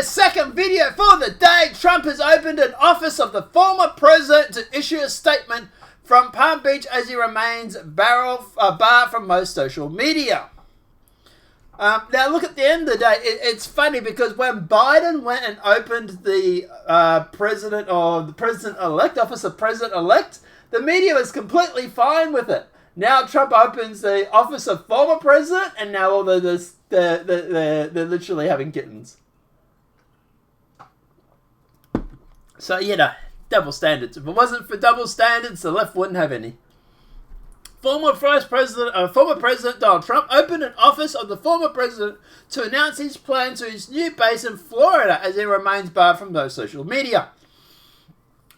guys, second video for the day. Trump has opened an office of the former president to issue a statement from Palm Beach as he remains barred from most social media. Now, look, at the end of the day, it's funny because when Biden went and opened the president or the president-elect, office of president-elect, the media was completely fine with it. Now Trump opens the office of former president, and now all they're literally having kittens. So, you know, double standards. If it wasn't for double standards, the left wouldn't have any. Former President Donald Trump opened an office of the former president to announce his plan to his new base in Florida as he remains barred from those social media.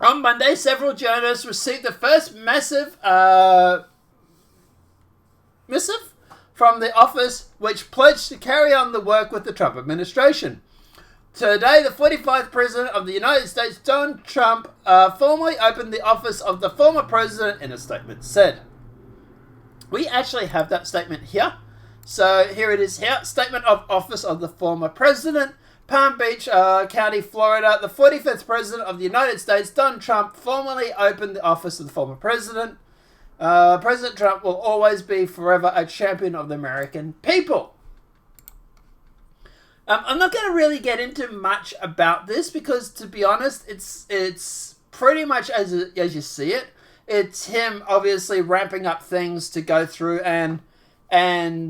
On Monday, several journalists received the first missive from the office, which pledged to carry on the work with the Trump administration. Today, the 45th President of the United States, Donald Trump, formally opened the office of the former president in a statement said. We actually have that statement here. So here it is here. Statement of office of the former president, Palm Beach County, Florida. The 45th President of the United States, Donald Trump, formally opened the office of the former president. President Trump will always be forever a champion of the American people. I'm not going to really get into much about this because, to be honest, it's pretty much as you see it. It's him obviously ramping up things to go through and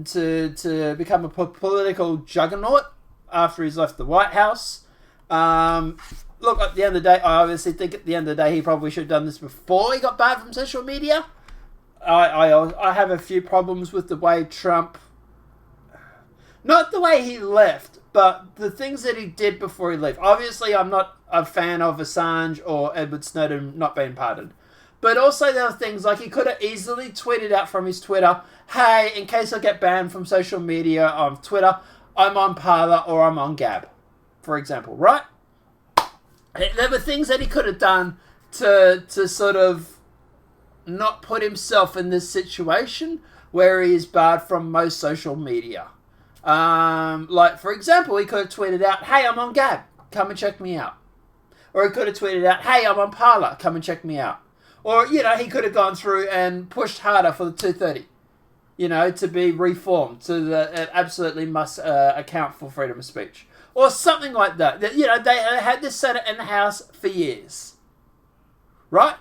to become a political juggernaut after he's left the White House. Look, at the end of the day, I obviously think at the end of the day he probably should have done this before he got banned from social media. I have a few problems with the way Trump, not the way he left, but the things that he did before he left. Obviously, I'm not a fan of Assange or Edward Snowden not being pardoned. But also there are things like he could have easily tweeted out from his Twitter, hey, in case I get banned from social media on Twitter, I'm on Parler or I'm on Gab, for example, right? There were things that he could have done to sort of not put himself in this situation where he is barred from most social media. Like, for example, he could have tweeted out, hey, I'm on Gab, come and check me out. Or he could have tweeted out, hey, I'm on Parler, come and check me out. Or, you know, he could have gone through and pushed harder for the 230, you know, to be reformed. So that it absolutely must account for freedom of speech. Or something like that. You know, they had the Senate and the House for years. Right?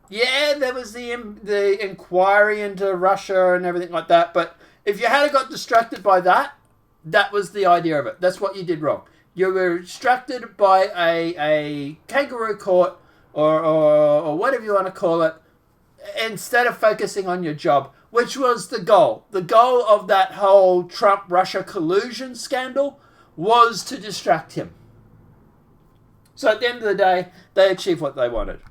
Yeah, there was the inquiry into Russia and everything like that. But if you had got distracted by that, that was the idea of it. That's what you did wrong. You were distracted by a kangaroo court or whatever you want to call it, instead of focusing on your job, which was the goal. The goal of that whole Trump-Russia collusion scandal was to distract him. So at the end of the day, they achieved what they wanted.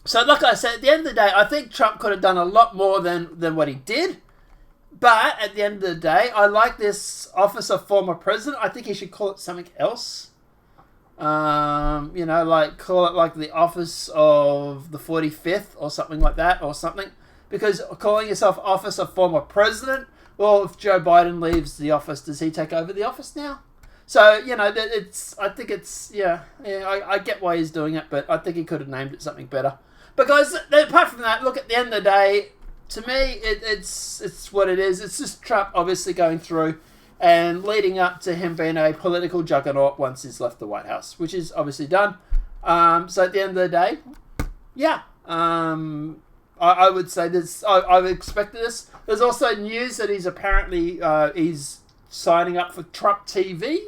So like I said, at the end of the day, I think Trump could have done a lot more than what he did. But at the end of the day, I like this office of former president. I think he should call it something else. You know, like call it like the office of the 45th or something like that or something. Because calling yourself office of former president, well, if Joe Biden leaves the office, does he take over the office now? So, you know, I get why he's doing it, but I think he could have named it something better. But guys, apart from that, look, at the end of the day, to me, it's what it is. It's just Trump obviously going through and leading up to him being a political juggernaut once he's left the White House, which is obviously done. So at the end of the day, yeah, I would say this. I've expected this. There's also news that he's apparently he's signing up for Trump TV,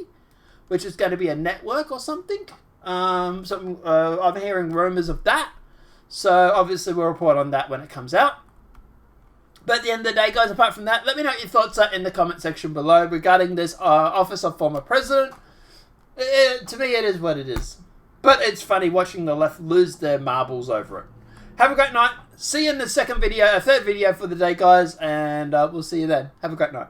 which is going to be a network or something. I'm hearing rumors of that. So obviously we'll report on that when it comes out. But at the end of the day, guys, apart from that, let me know what your thoughts are in the comment section below regarding this office of former president. To me, it is what it is. But it's funny watching the left lose their marbles over it. Have a great night. See you in the third video for the day, guys. And we'll see you then. Have a great night.